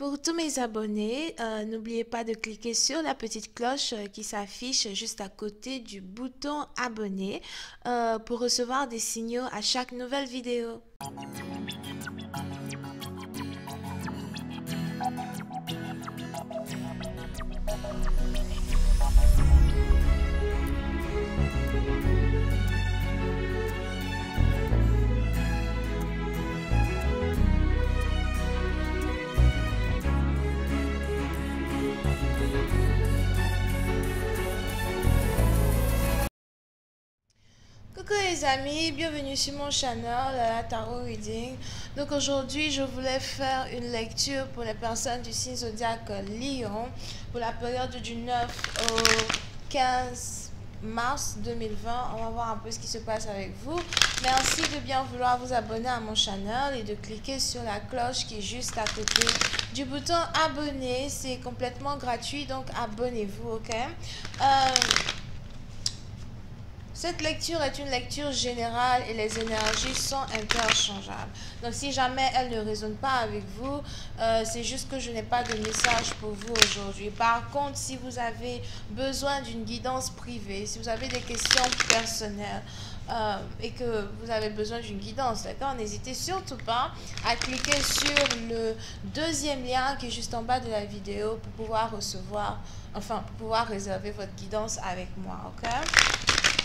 Pour tous mes abonnés, n'oubliez pas de cliquer sur la petite cloche qui s'affiche juste à côté du bouton abonner pour recevoir des signaux à chaque nouvelle vidéo. Coucou les amis, bienvenue sur mon channel Tarot Reading. Donc aujourd'hui je voulais faire une lecture pour les personnes du signe zodiaque Lion pour la période du 9 au 15 mars 2020. On va voir un peu ce qui se passe avec vous. Merci de bien vouloir vous abonner à mon channel et de cliquer sur la cloche qui est juste à côté du bouton abonner. C'est complètement gratuit, donc abonnez-vous, ok? Cette lecture est une lecture générale et les énergies sont interchangeables. Donc si jamais elle ne résonne pas avec vous, c'est juste que je n'ai pas de message pour vous aujourd'hui. Par contre, si vous avez besoin d'une guidance privée, si vous avez des questions personnelles et que vous avez besoin d'une guidance, d'accord, n'hésitez surtout pas à cliquer sur le deuxième lien qui est juste en bas de la vidéo pour pouvoir recevoir, pour pouvoir réserver votre guidance avec moi, ok?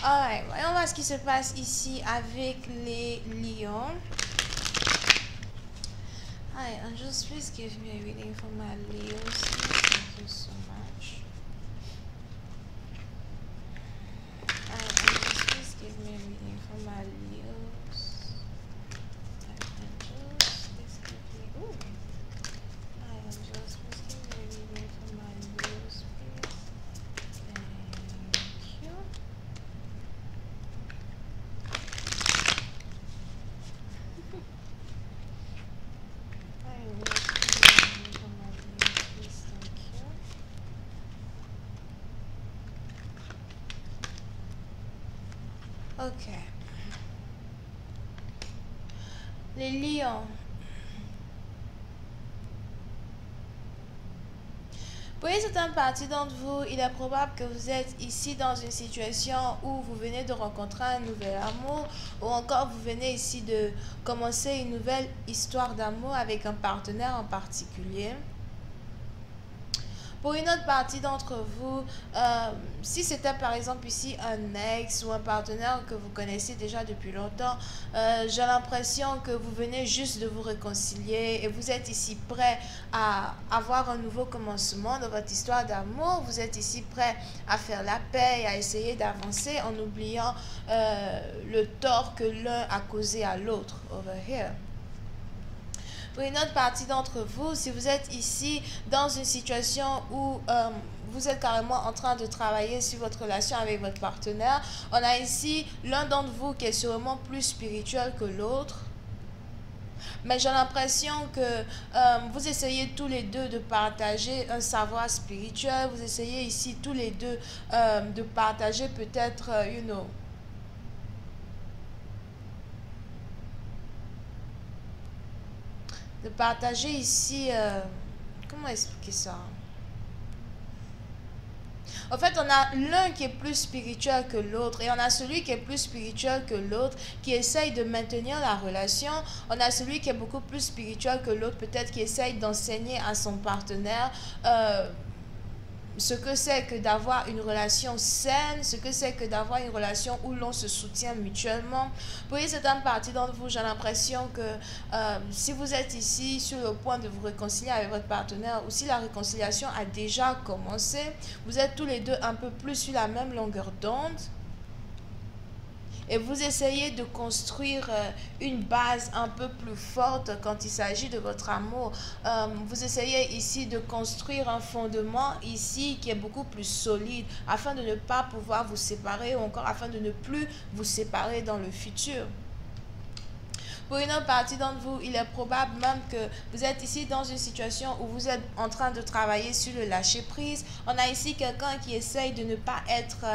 Alright, voyons voir ce qui se passe ici avec les lions. Alright, angels, please give me a reading for my Leos. Thank you so much. Alright, angels, please give me a reading for my Leos. Alright, angels, please give me... Ooh. Alright, angels, please give me a reading for my Leos, please. Thank you. Ok. Les lions. Pour une certaine partie d'entre vous, il est probable que vous êtes ici dans une situation où vous venez de rencontrer un nouvel amour ou encore vous venez ici de commencer une nouvelle histoire d'amour avec un partenaire en particulier. Pour une autre partie d'entre vous, si c'était par exemple ici un ex ou un partenaire que vous connaissez déjà depuis longtemps, j'ai l'impression que vous venez juste de vous réconcilier et vous êtes ici prêt à avoir un nouveau commencement dans votre histoire d'amour. Vous êtes ici prêt à faire la paix et à essayer d'avancer en oubliant le tort que l'un a causé à l'autre. Over here. Pour une autre partie d'entre vous, si vous êtes ici dans une situation où vous êtes carrément en train de travailler sur votre relation avec votre partenaire, on a ici l'un d'entre vous qui est sûrement plus spirituel que l'autre. Mais j'ai l'impression que vous essayez tous les deux de partager un savoir spirituel. Vous essayez ici tous les deux de partager peut-être, de partager ici, comment expliquer ça? En fait, on a l'un qui est plus spirituel que l'autre et on a celui qui est plus spirituel que l'autre qui essaye de maintenir la relation. On a celui qui est beaucoup plus spirituel que l'autre, peut-être qui essaye d'enseigner à son partenaire ce que c'est que d'avoir une relation saine, ce que c'est que d'avoir une relation où l'on se soutient mutuellement. Pour une certaine partie d'entre vous, j'ai l'impression que si vous êtes ici sur le point de vous réconcilier avec votre partenaire ou si la réconciliation a déjà commencé, vous êtes tous les deux un peu plus sur la même longueur d'onde. Et vous essayez de construire une base un peu plus forte quand il s'agit de votre amour. Vous essayez ici de construire un fondement ici qui est beaucoup plus solide afin de ne pas pouvoir vous séparer ou encore afin de ne plus vous séparer dans le futur. Pour une autre partie d'entre vous, il est probable même que vous êtes ici dans une situation où vous êtes en train de travailler sur le lâcher-prise. On a ici quelqu'un qui essaye de ne pas être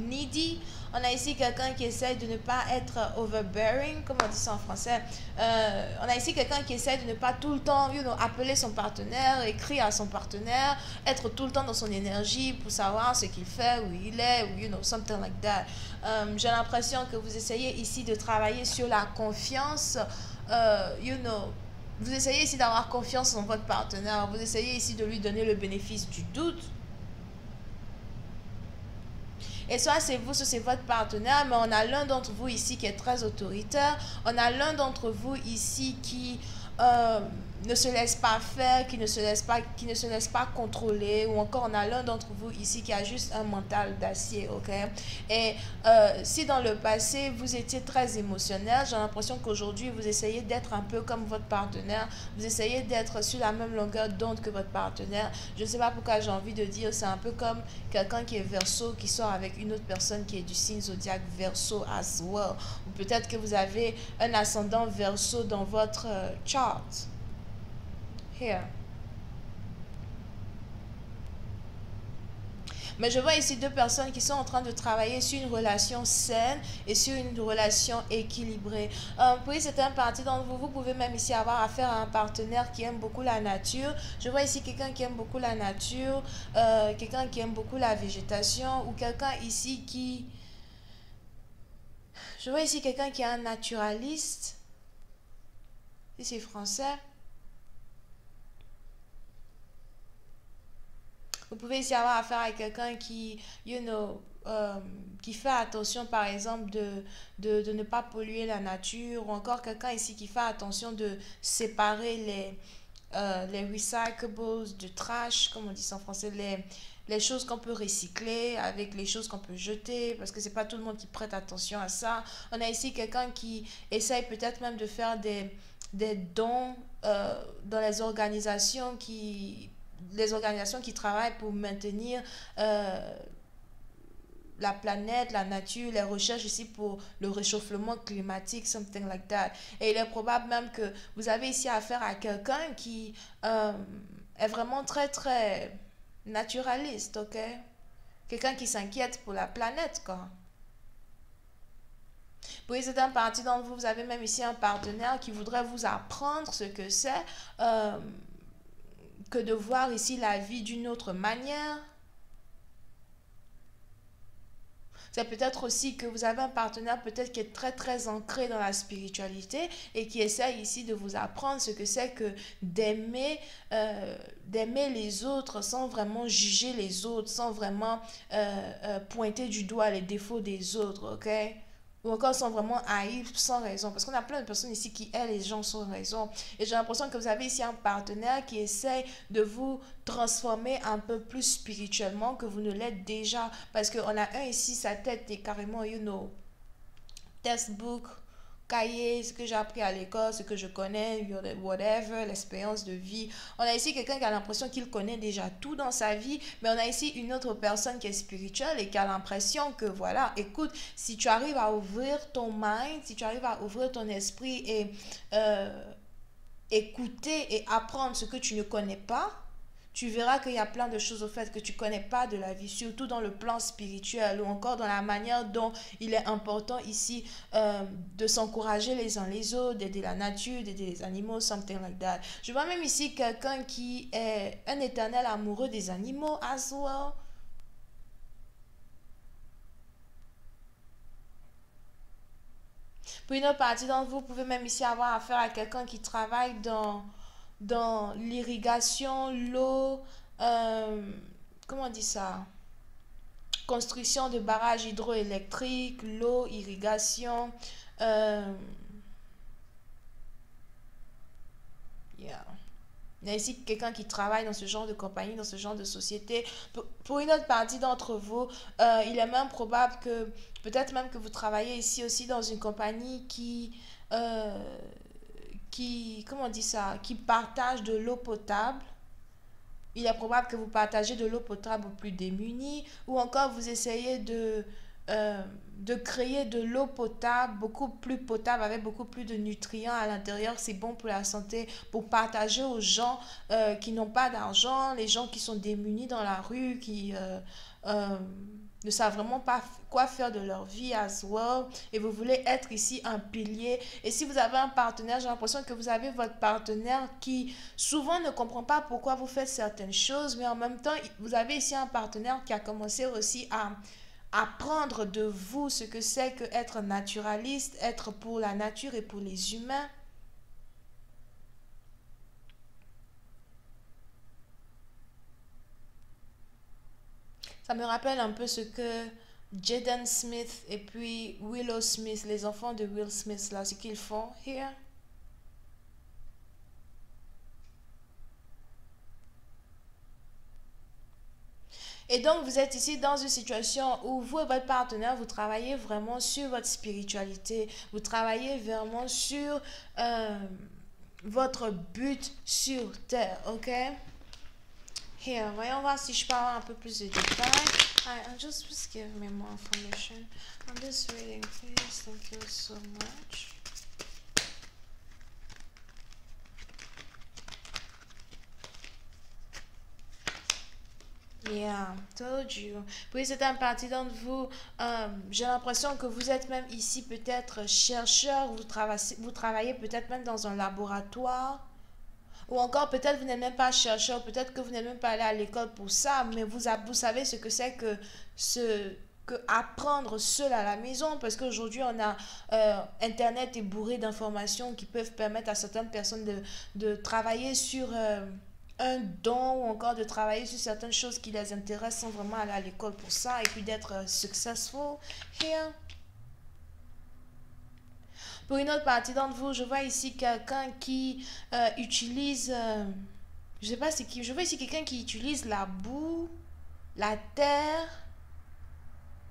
needy. On a ici quelqu'un qui essaie de ne pas être overbearing, comme on dit ça en français. On a ici quelqu'un qui essaie de ne pas tout le temps appeler son partenaire, écrire à son partenaire, être tout le temps dans son énergie pour savoir ce qu'il fait, où il est, ou something like that. J'ai l'impression que vous essayez ici de travailler sur la confiance, vous essayez ici d'avoir confiance en votre partenaire, vous essayez ici de lui donner le bénéfice du doute. Et soit c'est vous, soit c'est votre partenaire, mais on a l'un d'entre vous ici qui est très autoritaire. On a l'un d'entre vous ici qui ne se laisse pas faire, qui ne se laisse pas contrôler, ou encore on a l'un d'entre vous ici qui a juste un mental d'acier, ok? Et si dans le passé vous étiez très émotionnel, j'ai l'impression qu'aujourd'hui vous essayez d'être un peu comme votre partenaire, vous essayez d'être sur la même longueur d'onde que votre partenaire. Je ne sais pas pourquoi j'ai envie de dire, c'est un peu comme quelqu'un qui est Verseau qui sort avec une autre personne qui est du signe zodiaque Verseau as well. Ou peut-être que vous avez un ascendant Verseau dans votre chart. Here. Mais je vois ici deux personnes qui sont en train de travailler sur une relation saine et sur une relation équilibrée. Pour certaines parties d'entre vous, vous pouvez même ici avoir affaire à un partenaire qui aime beaucoup la nature. Je vois ici quelqu'un qui aime beaucoup la nature, quelqu'un qui aime beaucoup la végétation, ou quelqu'un ici qui... Je vois ici quelqu'un qui est un naturaliste. Si c'est français. Vous pouvez ici avoir affaire à quelqu'un qui, qui fait attention, par exemple, de ne pas polluer la nature, ou encore quelqu'un ici qui fait attention de séparer les recyclables du trash, comme on dit ça en français, les choses qu'on peut recycler avec les choses qu'on peut jeter, parce que c'est pas tout le monde qui prête attention à ça. On a ici quelqu'un qui essaye peut-être même de faire des dons dans les organisations qui travaillent pour maintenir la planète, la nature, les recherches ici pour le réchauffement climatique, something like that. Et il est probable même que vous avez ici affaire à quelqu'un qui est vraiment très, très naturaliste, ok? Quelqu'un qui s'inquiète pour la planète, quoi. Pour certaines parties d'entre vous, vous avez même ici un partenaire qui voudrait vous apprendre ce que c'est que de voir ici la vie d'une autre manière. C'est peut-être aussi que vous avez un partenaire peut-être qui est très très ancré dans la spiritualité et qui essaye ici de vous apprendre ce que c'est que d'aimer les autres sans vraiment juger les autres, sans vraiment pointer du doigt les défauts des autres, ok? Ou encore sans vraiment haïr sans raison. Parce qu'on a plein de personnes ici qui aiment les gens sans raison. Et j'ai l'impression que vous avez ici un partenaire qui essaye de vous transformer un peu plus spirituellement que vous ne l'êtes déjà. Parce qu'on a un ici, sa tête est carrément, textbook, cahier, ce que j'ai appris à l'école, ce que je connais, whatever, l'expérience de vie. On a ici quelqu'un qui a l'impression qu'il connaît déjà tout dans sa vie, mais on a ici une autre personne qui est spirituelle et qui a l'impression que, voilà, écoute, si tu arrives à ouvrir ton mind, si tu arrives à ouvrir ton esprit et écouter et apprendre ce que tu ne connais pas, tu verras qu'il y a plein de choses au fait que tu ne connais pas de la vie, surtout dans le plan spirituel ou encore dans la manière dont il est important ici de s'encourager les uns les autres, d'aider la nature, d'aider les animaux, something like that. Je vois même ici quelqu'un qui est un éternel amoureux des animaux as well. Pour une autre partie d'entre vous, vous pouvez même ici avoir affaire à quelqu'un qui travaille dans l'irrigation, l'eau, comment on dit ça? Construction de barrages hydroélectriques, l'eau, irrigation. Yeah. Il y a ici quelqu'un qui travaille dans ce genre de compagnie, dans ce genre de société. Pour une autre partie d'entre vous, il est même probable que, peut-être même que vous travaillez ici aussi dans une compagnie comment on dit ça, qui partage de l'eau potable. Il est probable que vous partagez de l'eau potable aux plus démunis, ou encore vous essayez de créer de l'eau potable, beaucoup plus potable, avec beaucoup plus de nutriments à l'intérieur. C'est bon pour la santé, pour partager aux gens qui n'ont pas d'argent, les gens qui sont démunis dans la rue, ne savent vraiment pas quoi faire de leur vie as well, et vous voulez être ici un pilier. Et si vous avez un partenaire, j'ai l'impression que vous avez votre partenaire qui souvent ne comprend pas pourquoi vous faites certaines choses, mais en même temps, vous avez ici un partenaire qui a commencé aussi à apprendre de vous ce que c'est que être naturaliste, être pour la nature et pour les humains. Ça me rappelle un peu ce que Jaden Smith et puis Willow Smith, les enfants de Will Smith, là, ce qu'ils font here. Et donc, vous êtes ici dans une situation où vous et votre partenaire, vous travaillez vraiment sur votre spiritualité. Vous travaillez vraiment sur votre but sur Terre, ok? Here, voyons voir si je peux avoir un peu plus de détails. Just give me more information on this reading, please. Thank you so much. Yeah, told you. Puis c'est un parti d'entre vous. J'ai l'impression que vous êtes même ici peut-être chercheur. Vous travaillez peut-être même dans un laboratoire. Ou encore, peut-être vous n'êtes même pas chercheur, peut-être que vous n'êtes même pas allé à l'école pour ça, mais vous savez ce que c'est que apprendre seul à la maison, parce qu'aujourd'hui, on a Internet est bourré d'informations qui peuvent permettre à certaines personnes de travailler sur un don ou encore de travailler sur certaines choses qui les intéressent sans vraiment aller à l'école pour ça et puis d'être successful here. Pour une autre partie d'entre vous, je vois ici quelqu'un qui utilise, je sais pas c'est qui, je vois ici quelqu'un qui utilise la boue, la terre,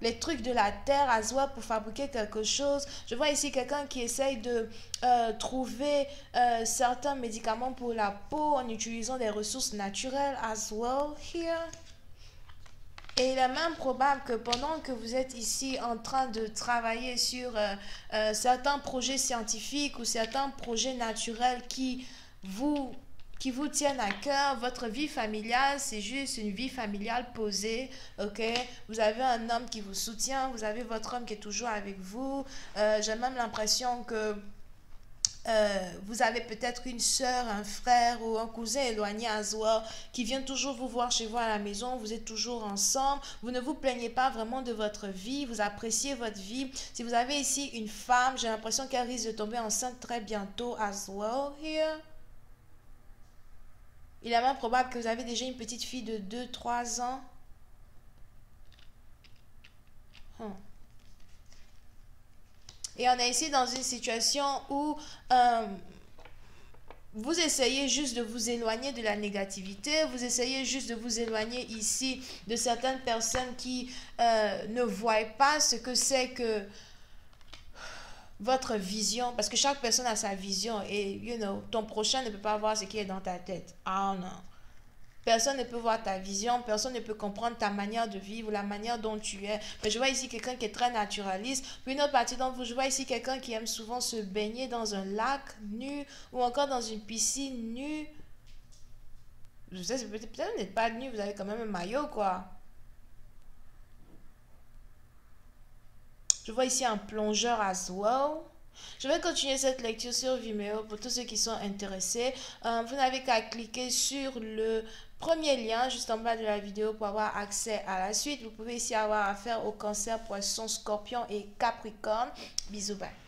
les trucs de la terre à soi pour fabriquer quelque chose. Je vois ici quelqu'un qui essaye de trouver certains médicaments pour la peau en utilisant des ressources naturelles as well here. Et il est même probable que pendant que vous êtes ici en train de travailler sur certains projets scientifiques ou certains projets naturels vous, qui vous tiennent à cœur, votre vie familiale, c'est juste une vie familiale posée, ok? Vous avez un homme qui vous soutient, vous avez votre homme qui est toujours avec vous. J'ai même l'impression que vous avez peut-être une soeur, un frère ou un cousin éloigné à soi qui vient toujours vous voir chez vous à la maison, vous êtes toujours ensemble, vous ne vous plaignez pas vraiment de votre vie, vous appréciez votre vie. Si vous avez ici une femme, j'ai l'impression qu'elle risque de tomber enceinte très bientôt as well here. Il est même probable que vous avez déjà une petite fille de 2-3 ans. Et on est ici dans une situation où vous essayez juste de vous éloigner de la négativité, vous essayez juste de vous éloigner ici de certaines personnes qui ne voient pas ce que c'est que votre vision, parce que chaque personne a sa vision et, ton prochain ne peut pas voir ce qui est dans ta tête. Ah non. Personne ne peut voir ta vision, personne ne peut comprendre ta manière de vivre, la manière dont tu es. Mais je vois ici quelqu'un qui est très naturaliste. Puis une autre partie d'entre vous, je vois ici quelqu'un qui aime souvent se baigner dans un lac nu ou encore dans une piscine nue. Je sais, peut-être vous n'êtes pas nu, vous avez quand même un maillot, quoi. Je vois ici un plongeur as well. Je vais continuer cette lecture sur Vimeo pour tous ceux qui sont intéressés. Vous n'avez qu'à cliquer sur le premier lien juste en bas de la vidéo pour avoir accès à la suite. Vous pouvez ici avoir affaire au Cancer, Poisson, Scorpion et Capricorne. Bisous, bye.